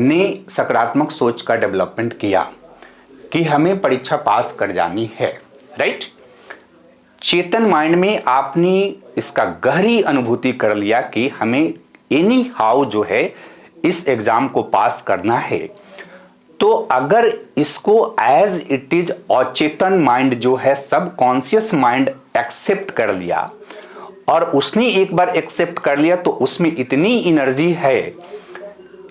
ने सकारात्मक सोच का डेवलपमेंट किया कि हमें परीक्षा पास कर जानी है, राइट। चेतन माइंड में आपने इसका गहरी अनुभूति कर लिया कि हमें एनी हाउ जो है इस एग्जाम को पास करना है। तो अगर इसको एज इट इज अचेतन माइंड जो है, सब कॉन्शियस माइंड एक्सेप्ट कर लिया, और उसने एक बार एक्सेप्ट कर लिया तो उसमें इतनी एनर्जी है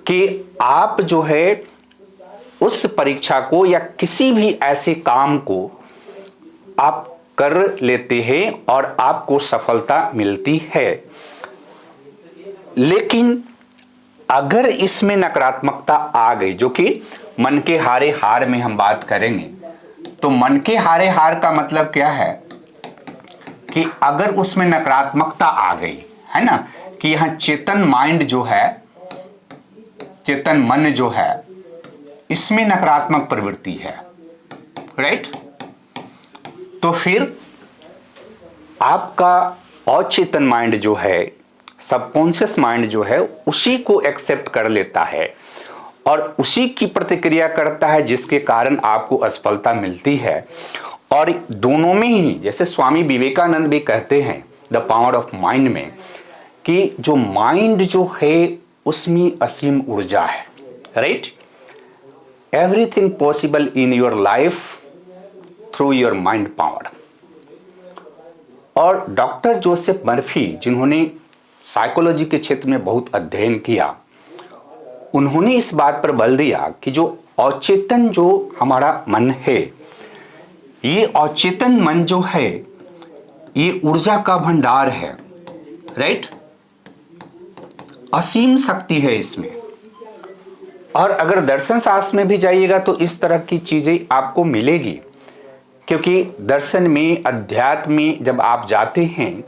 कि आप जो है उस परीक्षा को या किसी भी ऐसे काम को आप कर लेते हैं और आपको सफलता मिलती है। लेकिन अगर इसमें नकारात्मकता आ गई, जो कि मन के हारे हार में हम बात करेंगे, तो मन के हारे हार का मतलब क्या है कि अगर उसमें नकारात्मकता आ गई है ना, कि यहां चेतन माइंड जो है, चेतन मन जो है, इसमें नकारात्मक प्रवृत्ति है, राइट। तो फिर आपका अचेतन माइंड जो है, सबकॉन्शियस माइंड जो है, उसी को एक्सेप्ट कर लेता है और उसी की प्रतिक्रिया करता है, जिसके कारण आपको असफलता मिलती है। और दोनों में ही, जैसे स्वामी विवेकानंद भी कहते हैं द पावर ऑफ माइंड में, कि जो माइंड जो है उसमें असीम ऊर्जा है, right. Everything possible in your life through your mind power. और डॉक्टर जोसेफ मर्फी, जिन्होंने साइकोलॉजी के क्षेत्र में बहुत अध्ययन किया, उन्होंने इस बात पर बल दिया कि जो अचेतन जो हमारा मन है, ये अचेतन मन जो है, ये ऊर्जा का भंडार है, राइट। असीम शक्ति है इसमें। और अगर दर्शन शास्त्र में भी जाइएगा तो इस तरह की चीजें आपको मिलेगी, क्योंकि दर्शन में, अध्यात्म में जब आप जाते हैं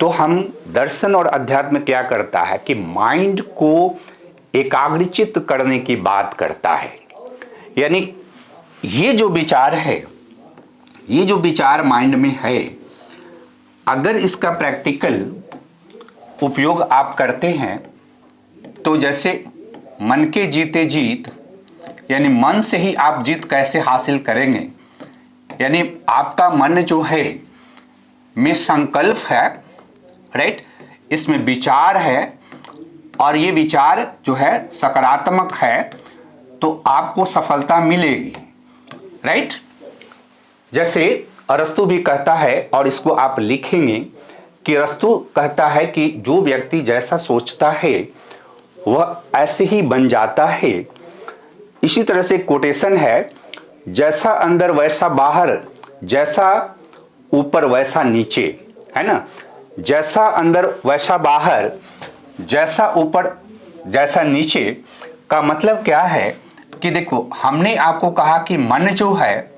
तो हम दर्शन और अध्यात्म क्या करता है कि माइंड को एकाग्रचित्त करने की बात करता है। यानी ये जो विचार है, ये जो विचार माइंड में है, अगर इसका प्रैक्टिकल उपयोग आप करते हैं तो जैसे मन के जीते जीत, यानी मन से ही आप जीत कैसे हासिल करेंगे, यानी आपका मन जो है में संकल्प है, राइट, इसमें विचार है, और ये विचार जो है सकारात्मक है, तो आपको सफलता मिलेगी, राइट। जैसे अरस्तु भी कहता है, और इसको आप लिखेंगे कि अरस्तु कहता है कि जो व्यक्ति जैसा सोचता है वह ऐसे ही बन जाता है। इसी तरह से कोटेशन है, जैसा अंदर वैसा बाहर, जैसा ऊपर वैसा नीचे, है ना। जैसा अंदर वैसा बाहर, जैसा ऊपर जैसा नीचे का मतलब क्या है कि देखो, हमने आपको कहा कि मन जो है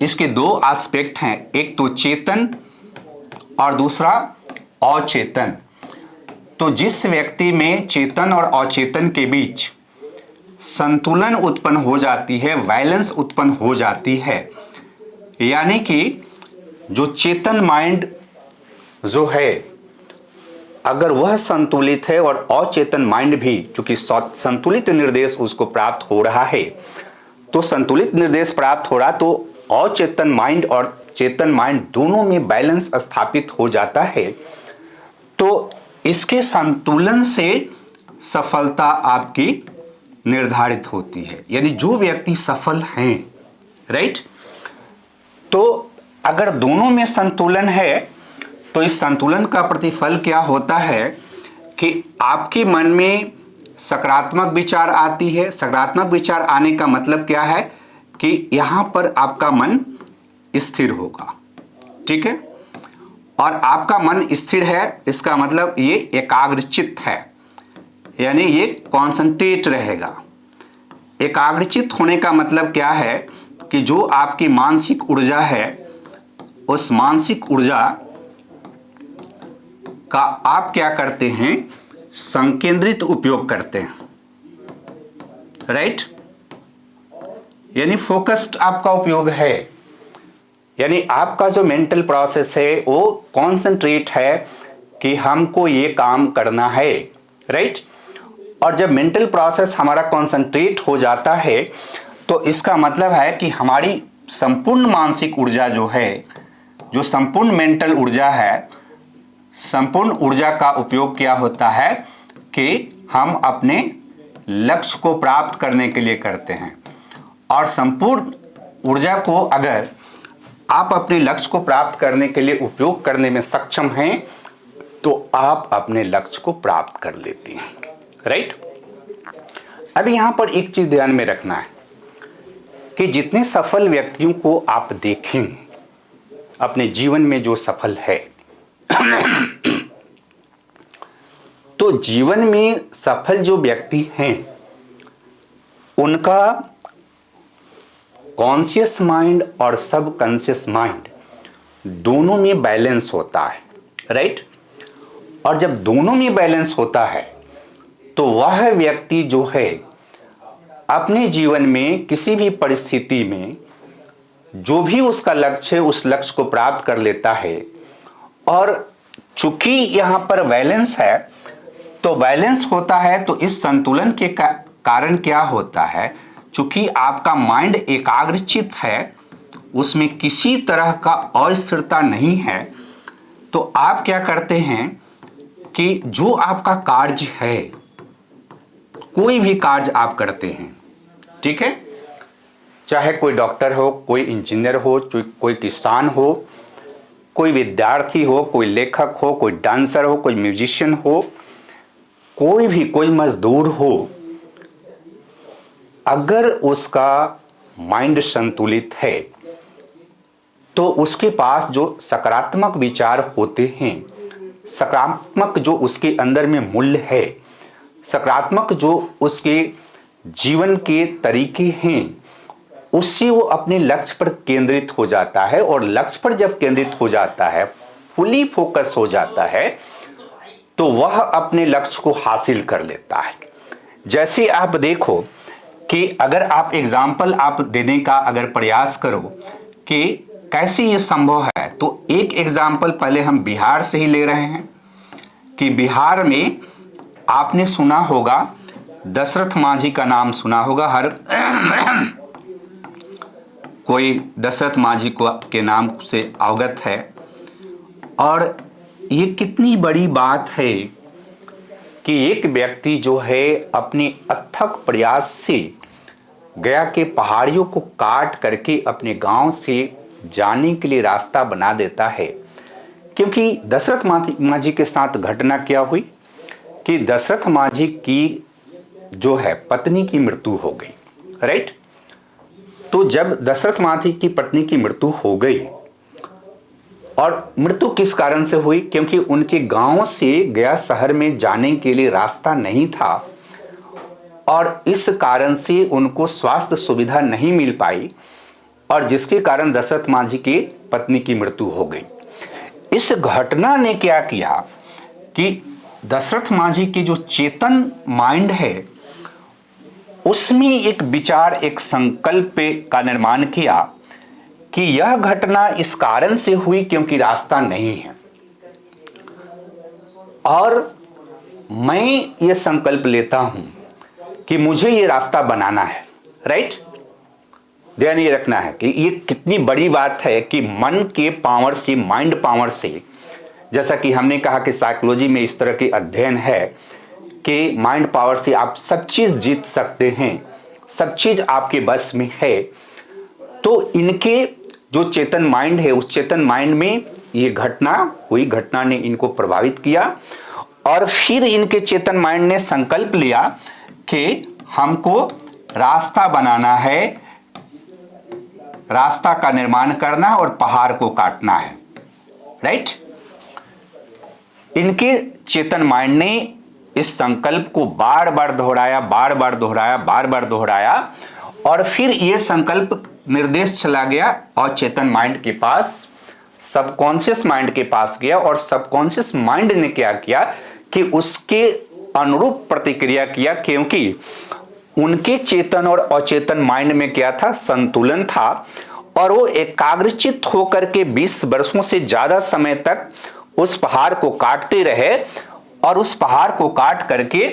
इसके दो एस्पेक्ट हैं, एक तो चेतन और दूसरा अचेतन। तो जिस व्यक्ति में चेतन और अचेतन के बीच संतुलन उत्पन्न हो जाती है, बैलेंस उत्पन्न हो जाती है, यानी कि जो चेतन माइंड जो है अगर वह संतुलित है और अचेतन माइंड भी, चूंकि संतुलित निर्देश उसको प्राप्त हो रहा है, तो संतुलित निर्देश प्राप्त हो रहा, तो अचेतन माइंड और चेतन माइंड दोनों में बैलेंस स्थापित हो जाता है। तो इसके संतुलन से सफलता आपकी निर्धारित होती है, यानी जो व्यक्ति सफल हैं, राइट। तो अगर दोनों में संतुलन है तो इस संतुलन का प्रतिफल क्या होता है कि आपके मन में सकारात्मक विचार आती है। सकारात्मक विचार आने का मतलब क्या है कि यहां पर आपका मन स्थिर होगा, ठीक है। और आपका मन स्थिर है, इसका मतलब ये एकाग्रचित्त है, यानी ये कॉन्सेंट्रेट रहेगा। एकाग्रचित्त होने का मतलब क्या है कि जो आपकी मानसिक ऊर्जा है, उस मानसिक ऊर्जा का आप क्या करते हैं, संकेंद्रित उपयोग करते हैं, राइट। यानी फोकस्ड आपका उपयोग है, यानी आपका जो मेंटल प्रोसेस है वो कॉन्सेंट्रेट है कि हमको ये काम करना है, राइट। और जब मेंटल प्रोसेस हमारा कॉन्सेंट्रेट हो जाता है तो इसका मतलब है कि हमारी संपूर्ण मानसिक ऊर्जा जो है, जो संपूर्ण मेंटल ऊर्जा है, संपूर्ण ऊर्जा का उपयोग क्या होता है कि हम अपने लक्ष्य को प्राप्त करने के लिए करते हैं। और संपूर्ण ऊर्जा को अगर आप अपने लक्ष्य को प्राप्त करने के लिए उपयोग करने में सक्षम हैं तो आप अपने लक्ष्य को प्राप्त कर लेते हैं, राइट। अब यहां पर एक चीज ध्यान में रखना है कि जितने सफल व्यक्तियों को आप देखें अपने जीवन में, जो सफल है तो जीवन में सफल जो व्यक्ति हैं उनका कॉन्शियस माइंड और सब कॉन्शियस माइंड दोनों में बैलेंस होता है, राइट। और जब दोनों में बैलेंस होता है तो वह व्यक्ति जो है अपने जीवन में किसी भी परिस्थिति में जो भी उसका लक्ष्य है उस लक्ष्य को प्राप्त कर लेता है। और चूंकि यहां पर बैलेंस है, तो बैलेंस होता है तो इस संतुलन के कारण क्या होता है, चूंकि आपका माइंड एकाग्रचित है, उसमें किसी तरह का अस्थिरता नहीं है, तो आप क्या करते हैं कि जो आपका कार्य है, कोई भी कार्य आप करते हैं, ठीक है, चाहे कोई डॉक्टर हो, कोई इंजीनियर हो, कोई किसान हो, कोई विद्यार्थी हो, कोई लेखक हो, कोई डांसर हो, कोई म्यूजिशियन हो, कोई भी, कोई मजदूर हो, अगर उसका माइंड संतुलित है तो उसके पास जो सकारात्मक विचार होते हैं, सकारात्मक जो उसके अंदर में मूल्य है, सकारात्मक जो उसके जीवन के तरीके हैं, उससे वो अपने लक्ष्य पर केंद्रित हो जाता है। और लक्ष्य पर जब केंद्रित हो जाता है, फुली फोकस हो जाता है, तो वह अपने लक्ष्य को हासिल कर लेता है। जैसे आप देखो कि अगर आप एग्जाम्पल आप देने का अगर प्रयास करो कि कैसे ये संभव है, तो एक एग्जाम्पल पहले हम बिहार से ही ले रहे हैं कि बिहार में आपने सुना होगा, दशरथ मांझी का नाम सुना होगा, हर कोई दशरथ मांझी को के नाम से अवगत है। और ये कितनी बड़ी बात है कि एक व्यक्ति जो है अपने अथक प्रयास से गया के पहाड़ियों को काट करके अपने गांव से जाने के लिए रास्ता बना देता है। क्योंकि दशरथ मांझी के साथ घटना क्या हुई कि दशरथ मांझी की जो है पत्नी की मृत्यु हो गई, राइट। तो जब दशरथ मांझी की पत्नी की मृत्यु हो गई, और मृत्यु किस कारण से हुई, क्योंकि उनके गांव से गया शहर में जाने के लिए रास्ता नहीं था, और इस कारण से उनको स्वास्थ्य सुविधा नहीं मिल पाई, और जिसके कारण दशरथ मांझी की पत्नी की मृत्यु हो गई। इस घटना ने क्या किया कि दशरथ मांझी की जो चेतन माइंड है उसमें एक विचार, एक संकल्प का निर्माण किया कि यह घटना इस कारण से हुई क्योंकि रास्ता नहीं है, और मैं ये संकल्प लेता हूं कि मुझे ये रास्ता बनाना है, राइट। ध्यान ये रखना है कि ये कितनी बड़ी बात है कि मन के पावर से, माइंड पावर से, जैसा कि हमने कहा कि साइकोलॉजी में इस तरह के अध्ययन है कि माइंड पावर से आप सब चीज जीत सकते हैं, सब चीज आपके बस में है। तो इनके जो चेतन माइंड है, उस चेतन माइंड में ये घटना हुई, घटना ने इनको प्रभावित किया, और फिर इनके चेतन माइंड ने संकल्प लिया कि हमको रास्ता बनाना है, रास्ता का निर्माण करना और पहाड़ को काटना है, राइट। इनके चेतन माइंड ने इस संकल्प को बार बार दोहराया, बार बार दोहराया, बार बार दोहराया, और फिर यह संकल्प निर्देश चला गया और चेतन माइंड के पास, सबकॉन्शियस माइंड के पास गया, और सबकॉन्शियस माइंड ने क्या किया कि उसके अनुरूप प्रतिक्रिया किया, क्योंकि उनके चेतन और अचेतन माइंड में क्या था, संतुलन था, और वो एकाग्रचित होकर के 20 वर्षों से ज्यादा समय तक उस पहाड़ को काटते रहे, और उस पहाड़ को काट करके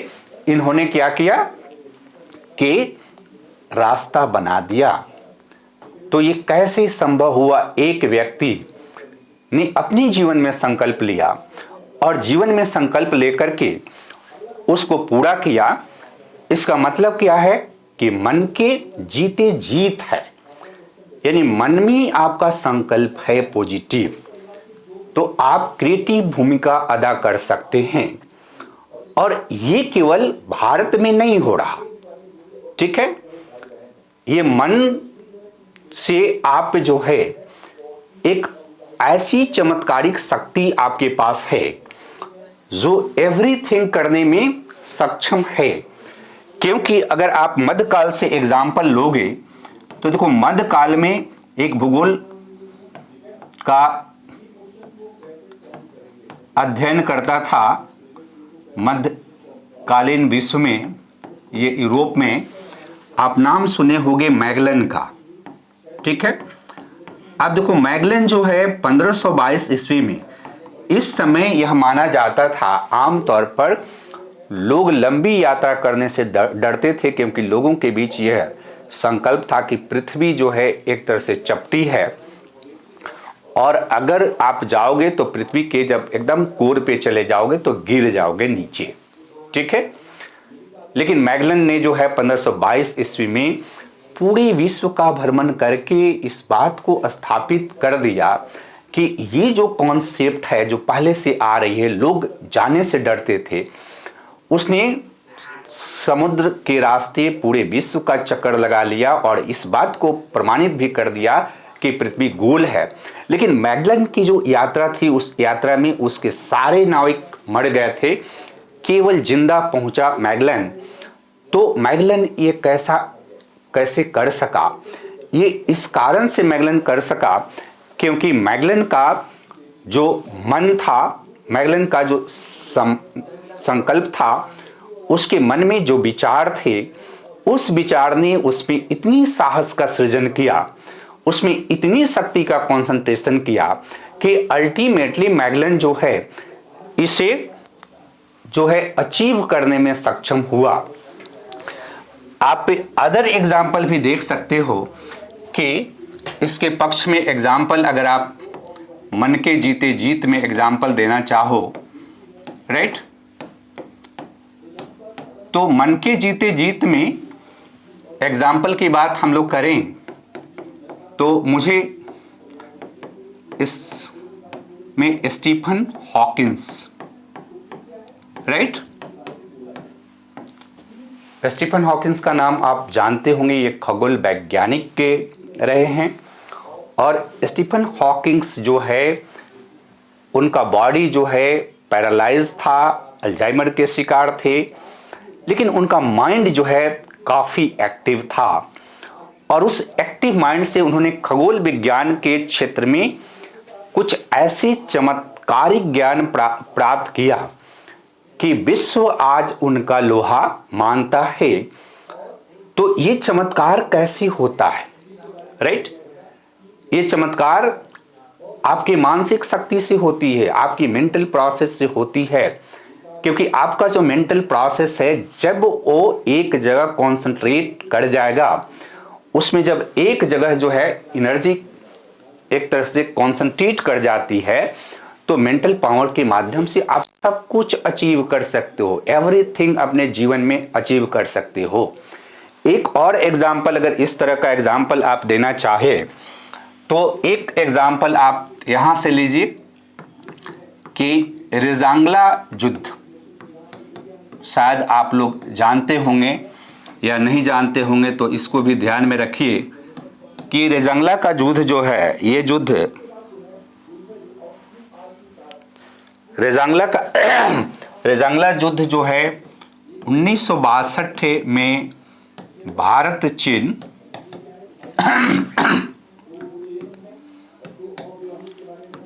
इन्होंने क्या किया कि रास्ता बना दिया। तो ये कैसे संभव हुआ? एक व्यक्ति ने अपने जीवन में संकल्प लिया और जीवन में संकल्प लेकर के उसको पूरा किया। इसका मतलब क्या है कि मन के जीते जीत है, यानी मन में आपका संकल्प है पॉजिटिव, तो आप क्रिएटिव भूमिका अदा कर सकते हैं। और ये केवल भारत में नहीं हो रहा, ठीक है। ये मन से आप जो है एक ऐसी चमत्कारिक शक्ति आपके पास है जो एवरीथिंग करने में सक्षम है। क्योंकि अगर आप मध्यकाल से एग्जाम्पल लोगे तो देखो, मध्यकाल में एक भूगोल का अध्ययन करता था मध्यकालीन विश्व में, ये यूरोप में, आप नाम सुने होंगे मैगलन का, ठीक है। अब देखो, मैगलन जो है 1522 ईस्वी में, इस समय यह माना जाता था, आमतौर पर लोग लंबी यात्रा करने से डरते थे, क्योंकि लोगों के बीच यह संकल्प था कि पृथ्वी जो है एक तरह से चपटी है और अगर आप जाओगे तो पृथ्वी के जब एकदम कोर पे चले जाओगे तो गिर जाओगे नीचे, ठीक है। लेकिन मैगलन ने जो है 1522 ईस्वी में पूरे विश्व का भ्रमण करके इस बात को स्थापित कर दिया कि ये जो कॉन्सेप्ट है जो पहले से आ रही है, लोग जाने से डरते थे, उसने समुद्र के रास्ते पूरे विश्व का चक्कर लगा लिया और इस बात को प्रमाणित भी कर दिया कि पृथ्वी गोल है। लेकिन मैगलन की जो यात्रा थी, उस यात्रा में उसके सारे नाविक मर गए थे, केवल जिंदा पहुंचा मैगलन। तो मैगलन ये कैसे कर सका? ये इस कारण से मैगलन कर सका क्योंकि मैगलन का जो मन था, मैगलन का जो संकल्प था, उसके मन में जो विचार थे, उस विचार ने उसमें इतनी साहस का सृजन किया, उसमें इतनी शक्ति का कंसंट्रेशन किया कि अल्टीमेटली मैगलन जो है इसे जो है अचीव करने में सक्षम हुआ। आप अदर एग्जाम्पल भी देख सकते हो कि इसके पक्ष में एग्जाम्पल, अगर आप मन के जीते जीत में एग्जाम्पल देना चाहो, राइट, तो मन के जीते जीत में एग्जाम्पल की बात हम लोग करें तो मुझे इसमें Stephen Hawkins, right, Stephen Hawkins का नाम आप जानते होंगे, ये खगोल वैज्ञानिक के रहे हैं। और स्टीफन हॉकिंस जो है, उनका बॉडी जो है पैरालाइज था, अल्जाइमर के शिकार थे, लेकिन उनका माइंड जो है काफ़ी एक्टिव था और उस एक्टिव माइंड से उन्होंने खगोल विज्ञान के क्षेत्र में कुछ ऐसे चमत्कारिक ज्ञान प्राप्त किया कि विश्व आज उनका लोहा मानता है। तो ये चमत्कार कैसे होता है, राइट? ये चमत्कार आपकी मानसिक शक्ति से होती है, आपकी मेंटल प्रोसेस से होती है, क्योंकि आपका जो मेंटल प्रोसेस है, जब वो एक जगह कॉन्सेंट्रेट कर जाएगा, उसमें जब एक जगह जो है एनर्जी एक तरह से कॉन्सेंट्रेट कर जाती है, तो मेंटल पावर के माध्यम से आप सब कुछ अचीव कर सकते हो, एवरीथिंग अपने जीवन में अचीव कर सकते हो। एक और एग्जाम्पल, अगर इस तरह का एग्जाम्पल आप देना चाहे तो एक एग्जाम्पल आप यहां से लीजिए कि रेजांगला युद्ध, शायद आप लोग जानते होंगे या नहीं जानते होंगे, तो इसको भी ध्यान में रखिए कि रेजांगला का युद्ध जो है, ये युद्ध रेजांगला युद्ध जो है 1962 में भारत चीन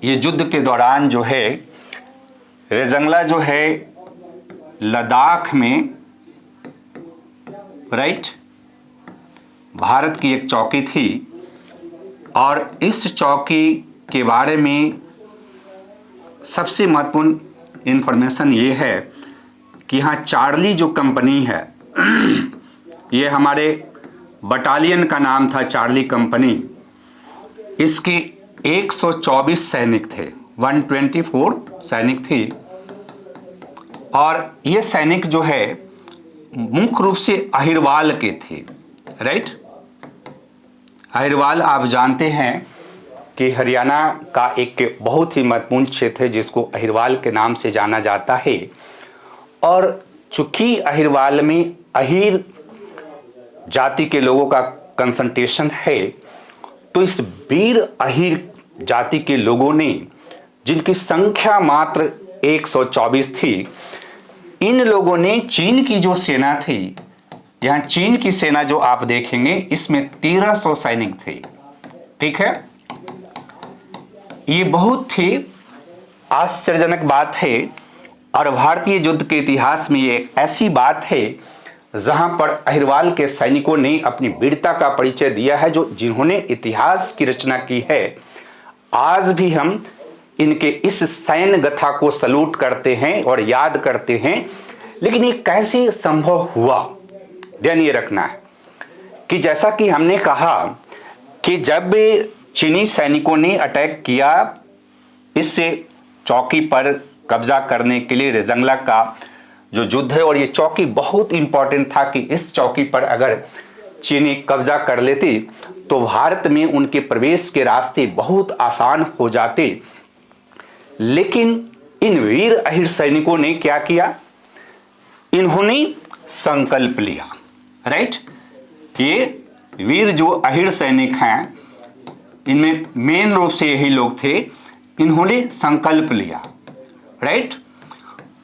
ये युद्ध के दौरान जो है, रेजांगला जो है लद्दाख में, राइट, भारत की एक चौकी थी। और इस चौकी के बारे में सबसे महत्वपूर्ण इंफॉर्मेशन ये है कि यहाँ चार्ली जो कंपनी है ये हमारे बटालियन का नाम था चार्ली कंपनी। इसके 124 सैनिक थे, 124 सैनिक थी। और ये सैनिक जो है मुख्य रूप से अहिरवाल के थे, राइट। अहिरवाल आप जानते हैं कि हरियाणा का एक बहुत ही महत्वपूर्ण क्षेत्र है जिसको अहिरवाल के नाम से जाना जाता है। और चूंकि अहिरवाल में अहिर जाति के लोगों का कंसंट्रेशन है, तो इस वीर अहिर जाति के लोगों ने, जिनकी संख्या मात्र 124 थी, इन लोगों ने चीन की जो सेना थी, यहाँ चीन की सेना जो आप देखेंगे इसमें 1300 सैनिक थे, ठीक है। ये बहुत ही आश्चर्यजनक बात है और भारतीय युद्ध के इतिहास में ये ऐसी बात है जहां पर अहिरवाल के सैनिकों ने अपनी वीरता का परिचय दिया है, जो जिन्होंने इतिहास की रचना की है। आज भी हम इनके इस सैन्य गाथा को सलूट करते हैं और याद करते हैं। लेकिन ये कैसे संभव हुआ, ध्यान ये रखना है कि जैसा कि हमने कहा कि जब चीनी सैनिकों ने अटैक किया इस चौकी पर कब्जा करने के लिए, रेजंगला का जो युद्ध है, और ये चौकी बहुत इंपॉर्टेंट था कि इस चौकी पर अगर चीनी कब्जा कर लेती तो भारत में उनके प्रवेश के रास्ते बहुत आसान हो जाते। लेकिन इन वीर अहिर सैनिकों ने क्या किया, इन्होंने संकल्प लिया, राइट। ये वीर जो अहिर सैनिक हैं, इनमें मेन रूप से यही लोग थे, इन्होंने संकल्प लिया, राइट।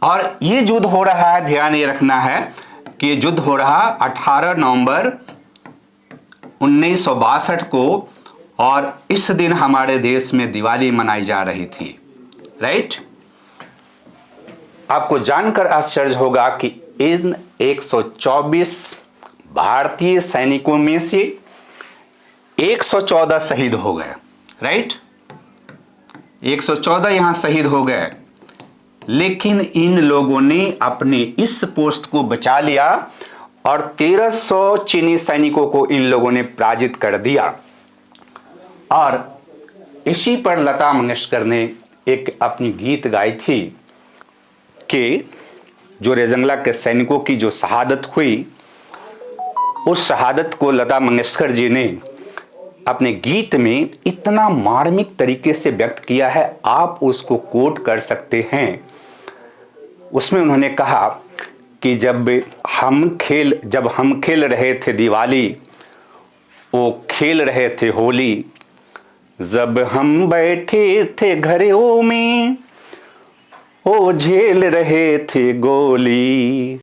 और ये युद्ध हो रहा है, ध्यान ये रखना है कि ये युद्ध हो रहा 18 नवंबर 1962 को, और इस दिन हमारे देश में दिवाली मनाई जा रही थी, राइट। आपको जानकर आश्चर्य होगा कि इन 124 भारतीय सैनिकों में से 114 शहीद हो गए, राइट। 114 यहां शहीद हो गए, लेकिन इन लोगों ने अपने इस पोस्ट को बचा लिया और 1300 चीनी सैनिकों को इन लोगों ने पराजित कर दिया। और इसी पर लता मंगेशकर ने एक अपनी गीत गाई थी कि जो रेजंगला के सैनिकों की जो शहादत हुई, उस शहादत को लता मंगेशकर जी ने अपने गीत में इतना मार्मिक तरीके से व्यक्त किया है, आप उसको कोट कर सकते हैं। उसमें उन्होंने कहा कि जब हम खेल रहे थे दिवाली, वो खेल रहे थे होली, जब हम बैठे थे घरों में, वो झेल रहे थे गोली।